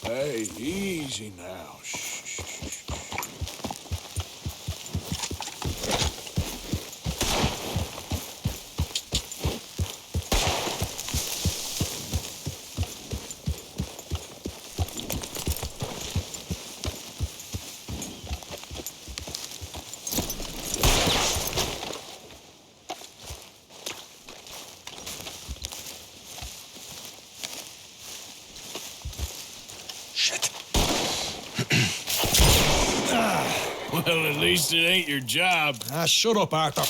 Hey, easy now. Shh. Well, at least it ain't your job. Shut up, Arthur.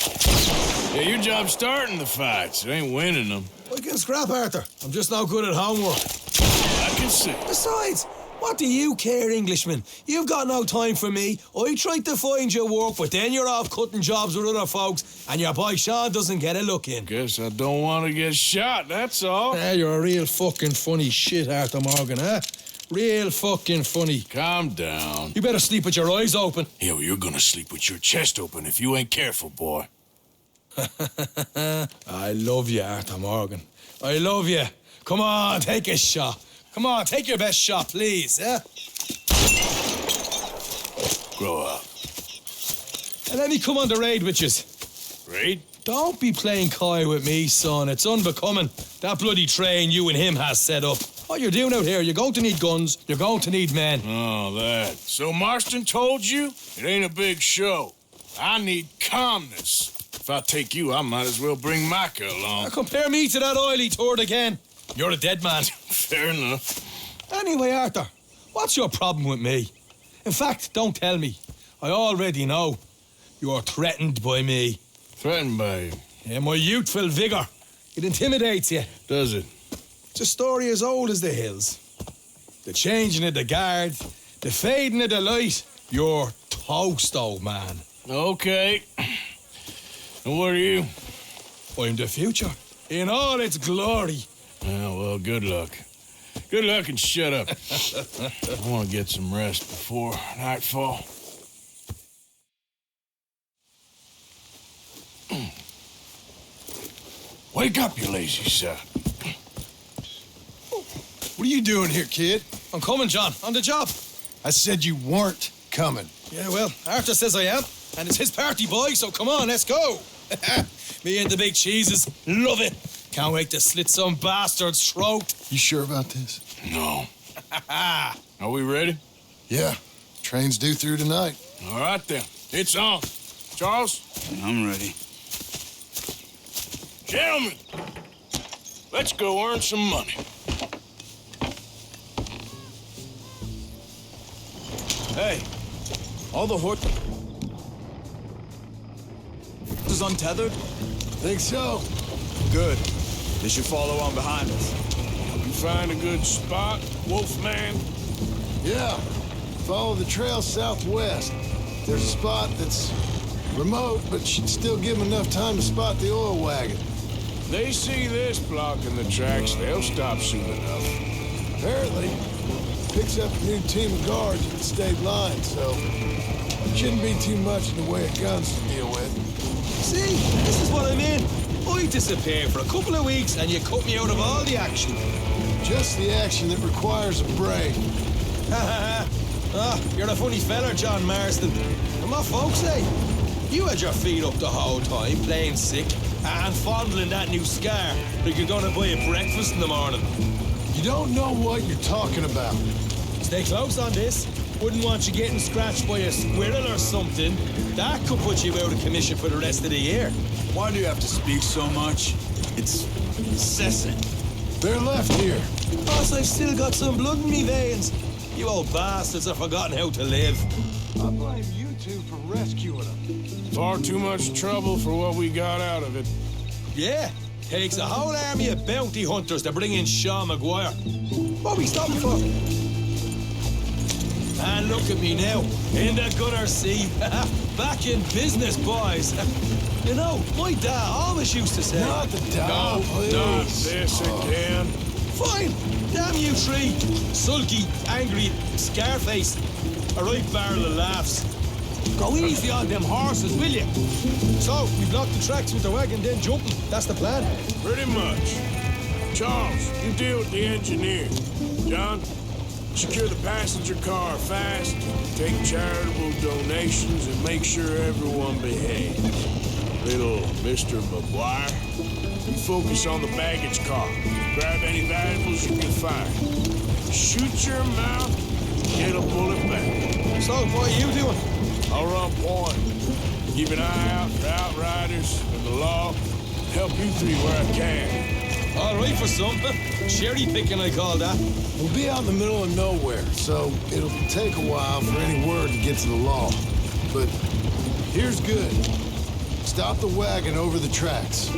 Yeah, your job's starting the fights. It ain't winning them. I can scrap, Arthur. I'm just not good at homework. I can see. Besides, what do you care, Englishman? You've got no time for me. I tried to find you work, but then you're off cutting jobs with other folks, and your boy Sean doesn't get a look in. Guess I don't want to get shot, that's all. You're a real fucking funny shit, Arthur Morgan, huh? Real fucking funny. Calm down. You better sleep with your eyes open. Yeah, well, you're gonna sleep with your chest open if you ain't careful, boy. I love you, Arthur Morgan. I love you. Come on, take a shot. Come on, take your best shot, please, eh? Grow up. And let me come on the raid with yous. Raid? Don't be playing coy with me, son. It's unbecoming. That bloody train you and him has set up. What you're doing out here, you're going to need guns, you're going to need men. Oh, that. So Marston told you? It ain't a big show. I need calmness. If I take you, I might as well bring Micah along. Now compare me to that oily turd again. You're a dead man. Fair enough. Anyway, Arthur, what's your problem with me? In fact, don't tell me. I already know. You're threatened by me. Threatened by you? Yeah, my youthful vigour. It intimidates you. Does it? It's a story as old as the hills. The changing of the guard, the fading of the light. You're toast, old man. Okay. And what are you? I'm the future, in all its glory. Well, good luck. Good luck and shut up. I want to get some rest before nightfall. Wake up, you lazy son. What are you doing here, kid? I'm coming, John, on the job. I said you weren't coming. Yeah, well, Arthur says I am, and it's his party, boy, so come on, let's go. Me and the big cheeses, love it. Can't wait to slit some bastard's throat. You sure about this? No. Are we ready? Yeah. Train's due through tonight. All right, then. It's on. Charles? I'm ready. Gentlemen, let's go earn some money. Hey, all the horses untethered? Think so. Good. They should follow on behind us. You find a good spot, Wolfman? Yeah. Follow the trail southwest. There's a spot that's remote, but should still give them enough time to spot the oil wagon. They see this blocking the tracks, they'll stop soon enough. Apparently, picks up a new team of guards at the state line, so shouldn't be too much in the way of guns to deal with. See, this is what I mean. I disappear for a couple of weeks and you cut me out of all the action. Just the action that requires a brain. You're a funny fella, John Marston. And my folks say, you had your feet up the whole time, playing sick, and fondling that new scar like you're gonna buy a breakfast in the morning. You don't know what you're talking about. Stay close on this. Wouldn't want you getting scratched by a squirrel or something. That could put you out of commission for the rest of the year. Why do you have to speak so much? It's incessant. They're left here. Boss, I've still got some blood in me veins. You old bastards have forgotten how to live. I blame you two for rescuing them. Far too much trouble for what we got out of it. Yeah, takes a whole army of bounty hunters to bring in Sean McGuire. What are we stopping for? And look at me now, in the gunner seat. Back in business, boys. You know, my dad always used to say... Not the dog, please. Not this again. Fine, damn you three. Sulky, angry, scar-faced. A right barrel of laughs. Go easy on them horses, will you? So, we block the tracks with the wagon, then jumping. That's the plan. Pretty much. Charles, you deal with the engineer. John, Secure the passenger car fast, take charitable donations, and make sure everyone behaves. Little Mr. McGuire, you focus on the baggage car. Grab any valuables you can find. Shoot your mouth, get a bullet back. So, what are you doing? I'll run point. Keep an eye out for outriders and the law. Help you three where I can. All right for some. Cherry picking, I call that. We'll be out in the middle of nowhere, so it'll take a while for any word to get to the law. But here's good. Stop the wagon over the tracks.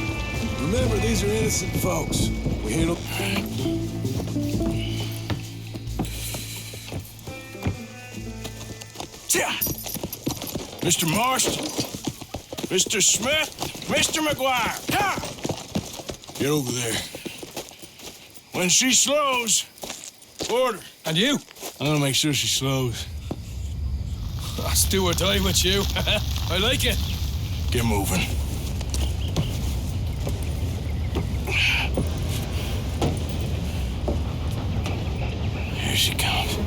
Remember, these are innocent folks. We handle... Mr. Marston, Mr. Smith, Mr. McGuire, ha! Get over there. When she slows, order. And you? I'm gonna make sure she slows. Let's do or die with you. I like it. Get moving. Here she comes.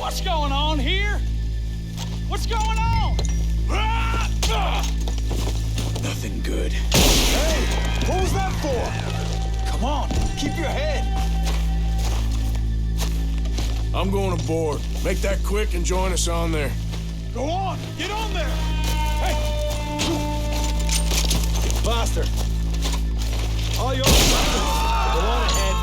What's going on here? What's going on? Nothing good. Hey, what was that for? Come on, keep your head. I'm going aboard. Make that quick and join us on there. Go on, get on there. Hey. Faster. All yours. Go on ahead.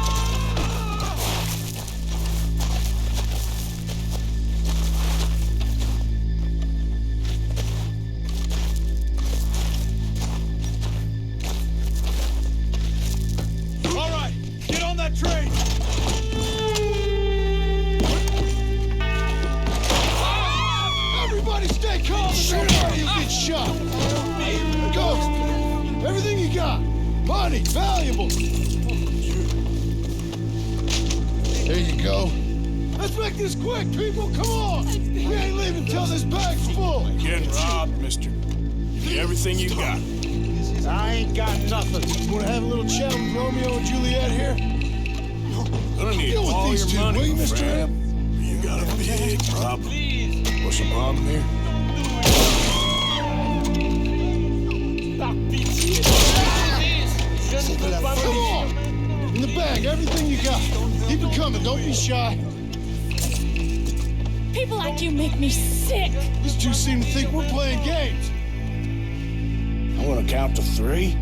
All right, get on that train. Everybody stay calm or you get shot. Ghost, everything you got. Money, valuables. There you go. Let's make this quick, people. Come on. We ain't leaving till this bag's full. Getting robbed, mister. Give me everything you got. I ain't got nothing. You wanna have a little chat with Romeo and Juliet here? Gonna need Deal with all these your two, money, will you, Mr. friend. You got a big problem. What's the problem here? Come on. In the bag, everything you got. Keep it coming. Don't be shy. People like you make me sick. These two seem to think we're playing games. I'm gonna count to 3.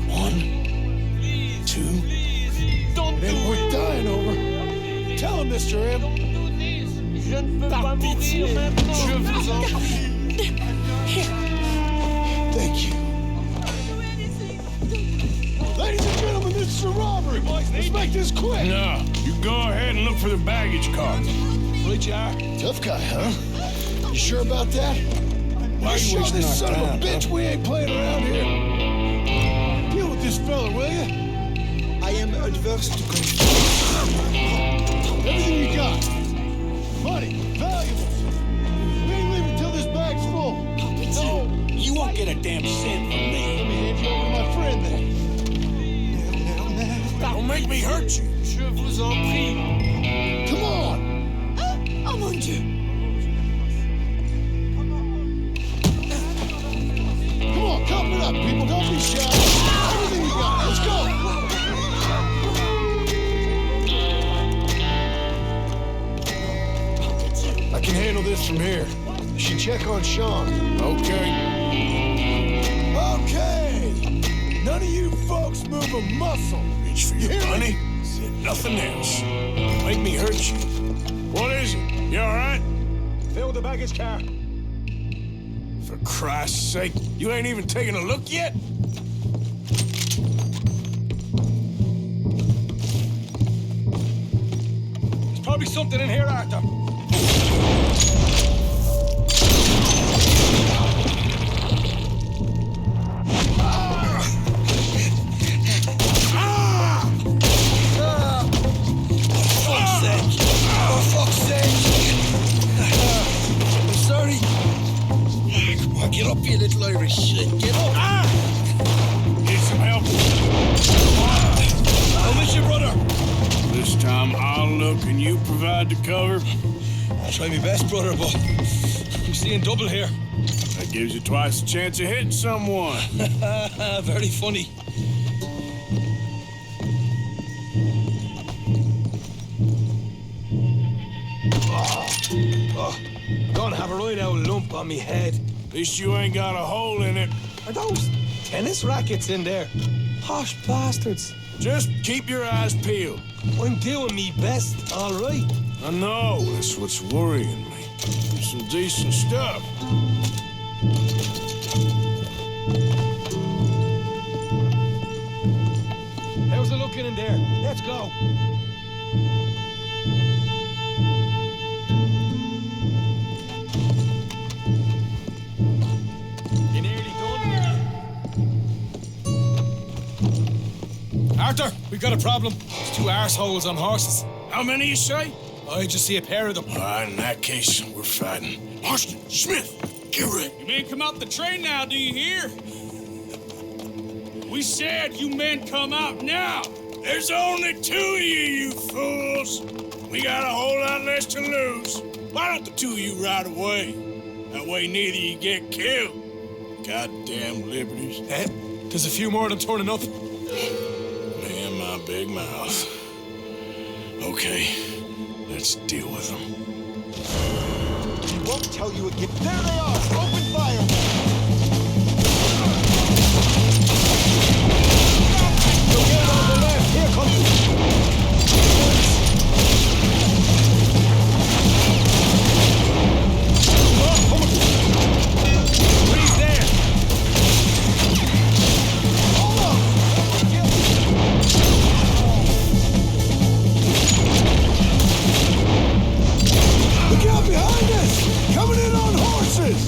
1, 2. It ain't worth dying over. Tell him, Mr. M. Thank you. Ladies and gentlemen, this is a robbery. Let's make this quick. No, you go ahead and look for the baggage car. Right, you are. Tough guy, huh? You sure about that? Why are you Show wasting this our son time, of a bitch we ain't playing around here. Deal with this fella, will you? I am adverse to conflict. Everything you got. Money, valuables. We ain't leaving till this bag's full. No, you won't get a damn cent from Let me. me hand you over to my friend then. Don't make me hurt you. Je vous en prie. Come on. Oh mon Dieu. Come on, cup it up, people. Don't be shy. Everything you got. Let's go. I can handle this from here. You should check on Sean. Okay. Okay. None of you folks move a muscle. Reach for You your hear me? money. Said nothing else. Make me hurt you. What is it? You all right? Fill the baggage car. For Christ's sake, you ain't even taken a look yet? something in here, Arthur. For fuck's sake! I'm sorry. Come on, get up, you little Irish shit. Get up! Need some help? I'll miss your brother. This time I'll look and you provide the cover. I'll try my best, brother, but I'm seeing double here. That gives you twice the chance of hitting someone. Very funny. I'm gonna have a right old lump on me head. At least you ain't got a hole in it. Are those tennis rackets in there? Posh bastards. Just keep your eyes peeled. I'm doing me best, all right. I know, that's what's worrying me. Some decent stuff. How's it looking in there? Let's go. You nearly done? Arthur, we've got a problem. There's two arseholes on horses. How many you say? I just see a pair of them. All right, in that case, we're fighting. Marston, Smith, get ready. You men come out the train now, do you hear? We said you men come out now. There's only two of you fools. We got a whole lot less to lose. Why don't the two of you ride away? That way neither of you get killed. Goddamn liberties. There's a few more of them turning up. Me and my big mouth. Okay, let's deal with them. He won't tell you again. There they are! Open fire! You'll get on the left. Here comes... Freeze there! Look out behind us! Coming in on horses!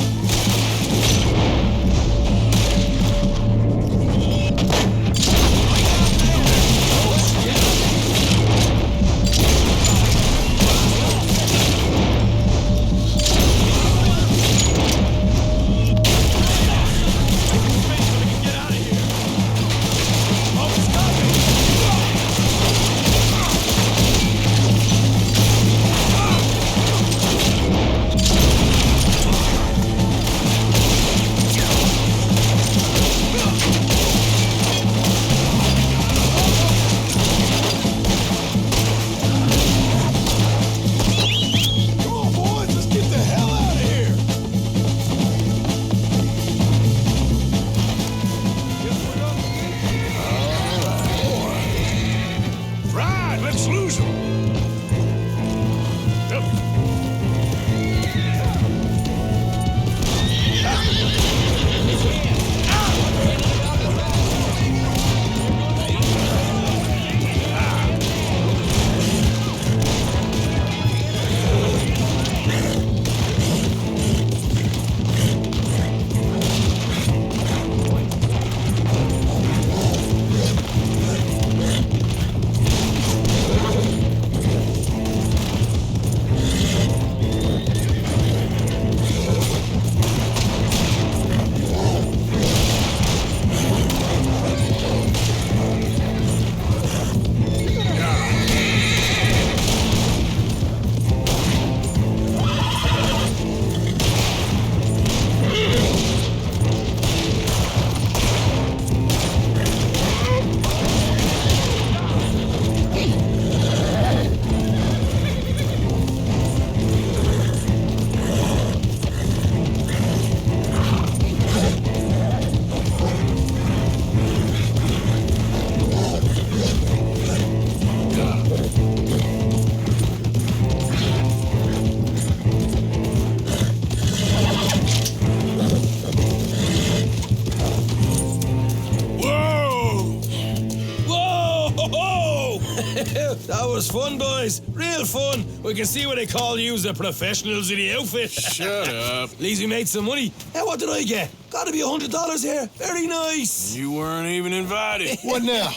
That was fun, boys. Real fun. We can see what they call you the professionals in the outfit. Shut up. At least we made some money. Hey, what did I get? Gotta be $100 here. Very nice. You weren't even invited. What now?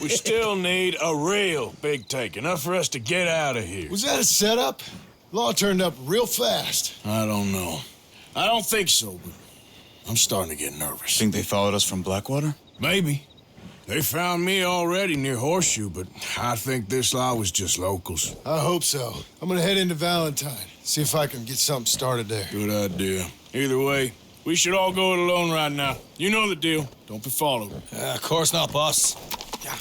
We still need a real big take, enough for us to get out of here. Was that a setup? Law turned up real fast. I don't know. I don't think so, but I'm starting to get nervous. Think they followed us from Blackwater? Maybe. They found me already near Horseshoe, but I think this lot was just locals. I hope so. I'm gonna head into Valentine, see if I can get something started there. Good idea. Either way, we should all go it alone right now. You know the deal. Don't be followed. Of course not, boss. Yeah.